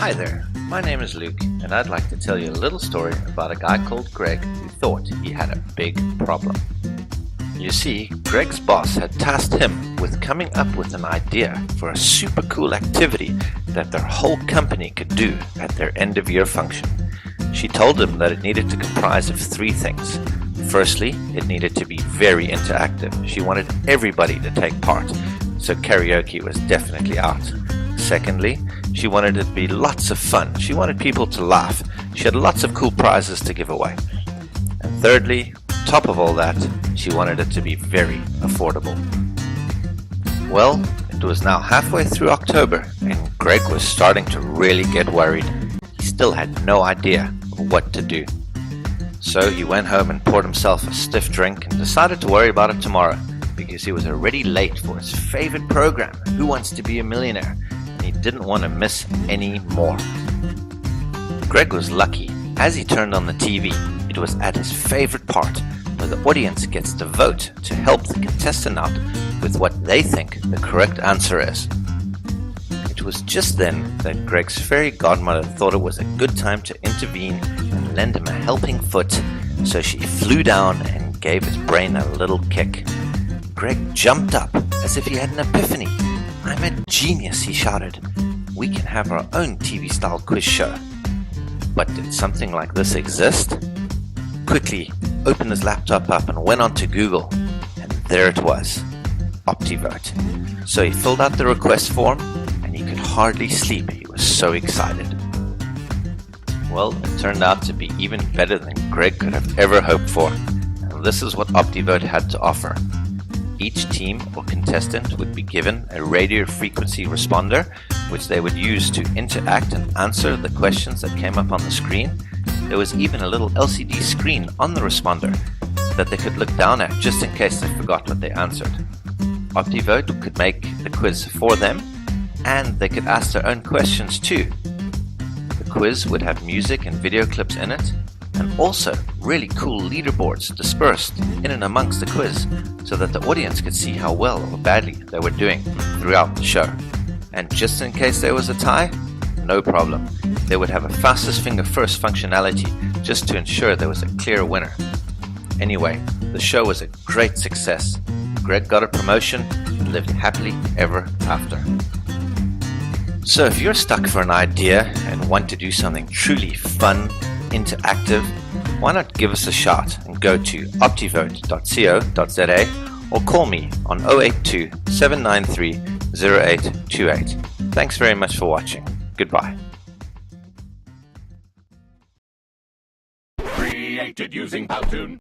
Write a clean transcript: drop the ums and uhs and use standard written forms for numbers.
Hi there, my name is Luke, and I'd like to tell you a little story about a guy called Greg who thought he had a big problem. You see, Greg's boss had tasked him with coming up with an idea for a super cool activity that their whole company could do at their end-of-year function. She told him that it needed to comprise of 3 things. Firstly, it needed to be very interactive. She wanted everybody to take part, so karaoke was definitely out. Secondly, she wanted it to be lots of fun. She wanted people to laugh. She had lots of cool prizes to give away. And thirdly, top of all that, she wanted it to be very affordable. Well, it was now halfway through October, and Greg was starting to really get worried. He still had no idea of what to do. So he went home and poured himself a stiff drink and decided to worry about it tomorrow, because he was already late for his favorite program, Who Wants to Be a Millionaire? He didn't want to miss any more. Greg was lucky. As he turned on the TV, it was at his favorite part, where the audience gets to vote to help the contestant out with what they think the correct answer is. It was just then that Greg's fairy godmother thought it was a good time to intervene and lend him a helping foot, so she flew down and gave his brain a little kick. Greg jumped up as if he had an epiphany. "I'm a genius," he shouted. "We can have our own TV-style quiz show." But did something like this exist? Quickly opened his laptop up and went on to Google, and there it was, OptiVote. So he filled out the request form, and he could hardly sleep. He was so excited. Well, it turned out to be even better than Greg could have ever hoped for, and this is what OptiVote had to offer. Each team or contestant would be given a radio frequency responder, which they would use to interact and answer the questions that came up on the screen. There was even a little LCD screen on the responder that they could look down at just in case they forgot what they answered. OptiVote could make the quiz for them, and they could ask their own questions too. The quiz would have music and video clips in it, and also really cool leaderboards dispersed in and amongst the quiz, so that the audience could see how well or badly they were doing throughout the show. And just in case there was a tie, no problem. They would have a fastest finger first functionality just to ensure there was a clear winner. Anyway, the show was a great success. Greg got a promotion and lived happily ever after. So if you're stuck for an idea and want to do something truly fun, interactive, why not give us a shout and go to optivote.co.za or call me on 082 793 0828. Thanks very much for watching. Goodbye. Created using Powtoon.